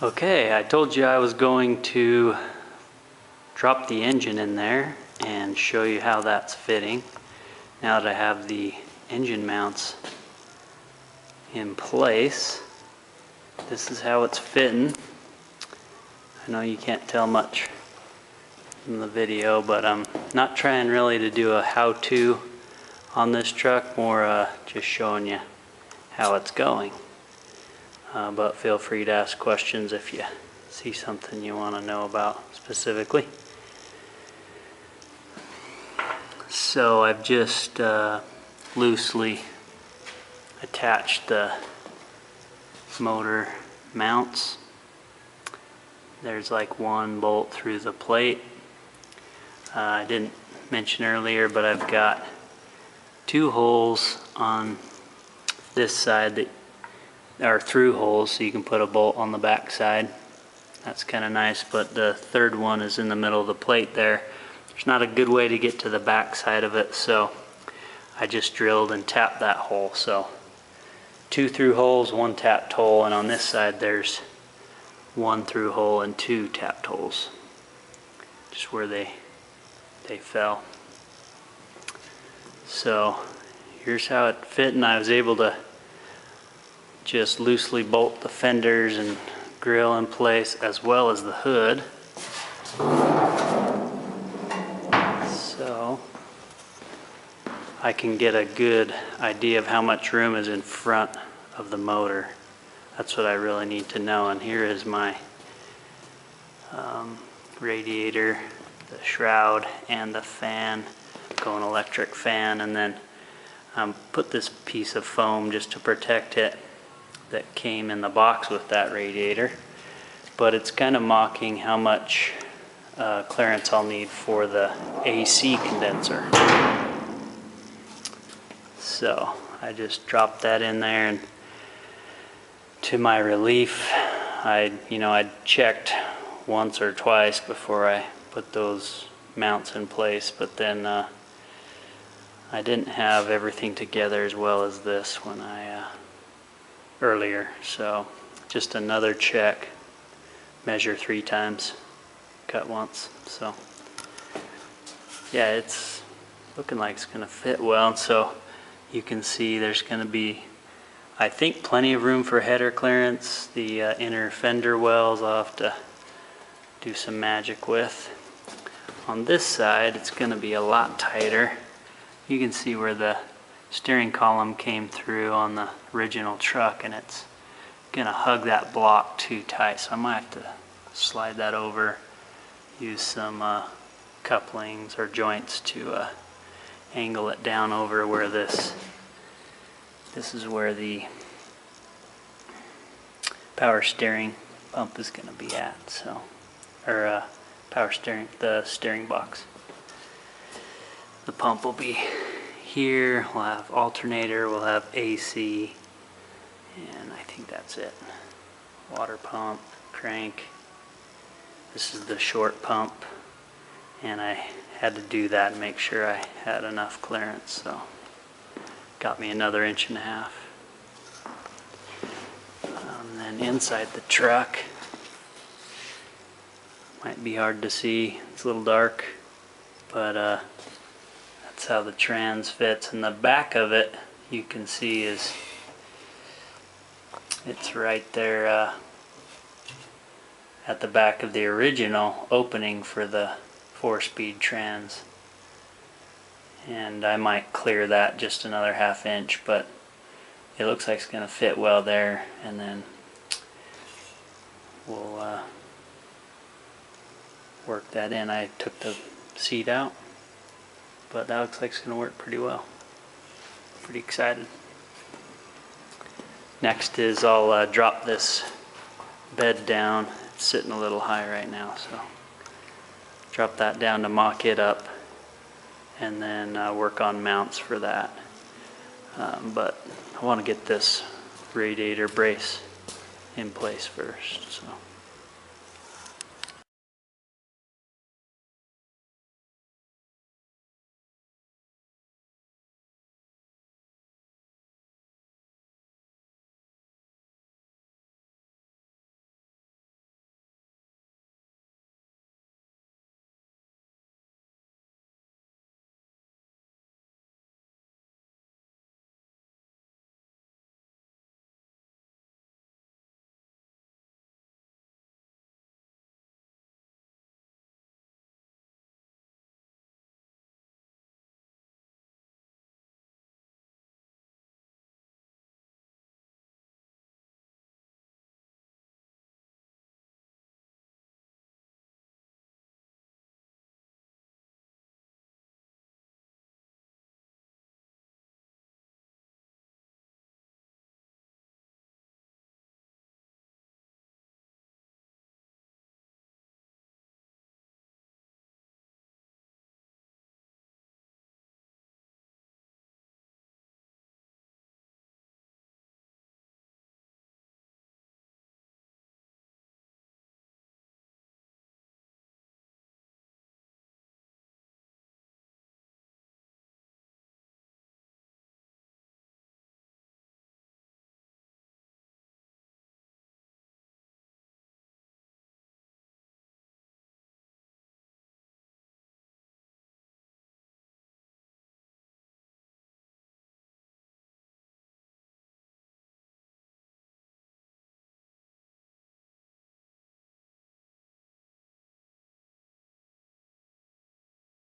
Okay, I told you I was going to drop the engine in there and show you how that's fitting. Now that I have the engine mounts in place, this is how it's fitting. I know you can't tell much in the video, but I'm not trying really to do a how-to on this truck, more just showing you how it's going. But feel free to ask questions if you see something you want to know about specifically. So I've just loosely attached the motor mounts. There's like one bolt through the plate. I didn't mention earlier, but I've got two holes on this side that are through holes, so you can put a bolt on the back side. That's kind of nice, but the third one is in the middle of the plate there. There's not a good way to get to the back side of it, so I just drilled and tapped that hole. So two through holes, one tapped hole, and on this side there's one through hole and two tapped holes, just where they fell. So here's how it fit, and I was able to just loosely bolt the fenders and grill in place as well as the hood. So I can get a good idea of how much room is in front of the motor. That's what I really need to know. And here is my radiator, the shroud, and the fan, going electric fan, and then put this piece of foam just to protect it that came in the box with that radiator, but it's kind of mocking how much clearance I'll need for the AC condenser. So I just dropped that in there, and to my relief, I checked once or twice before I put those mounts in place, but then I didn't have everything together as well as this when earlier, so just another check, measure 3 times, cut once. So yeah, it's looking like it's gonna fit well. And so you can see there's gonna be, I think, plenty of room for header clearance. The inner fender wells I'll have to do some magic with. On this side it's gonna be a lot tighter. You can see where the steering column came through on the original truck, and it's gonna hug that block too tight, so I might have to slide that over, use some couplings or joints to angle it down over where this is where the power steering pump is gonna be at. So, or the steering box. The pump will be here. We'll have alternator, we'll have AC, and I think that's it. Water pump, crank. This is the short pump, and I had to do that and make sure I had enough clearance, so got me another 1.5 inches. And then inside the truck, might be hard to see, it's a little dark, but that's how the trans fits. And the back of it, you can see, it's right there at the back of the original opening for the 4-speed trans. And I might clear that just another 1/2 inch, but it looks like it's going to fit well there. And then we'll work that in. I took the seat out, but that looks like it's going to work pretty well. Pretty excited. Next is I'll drop this bed down. It's sitting a little high right now, so drop that down to mock it up, and then work on mounts for that. But I want to get this radiator brace in place first. So.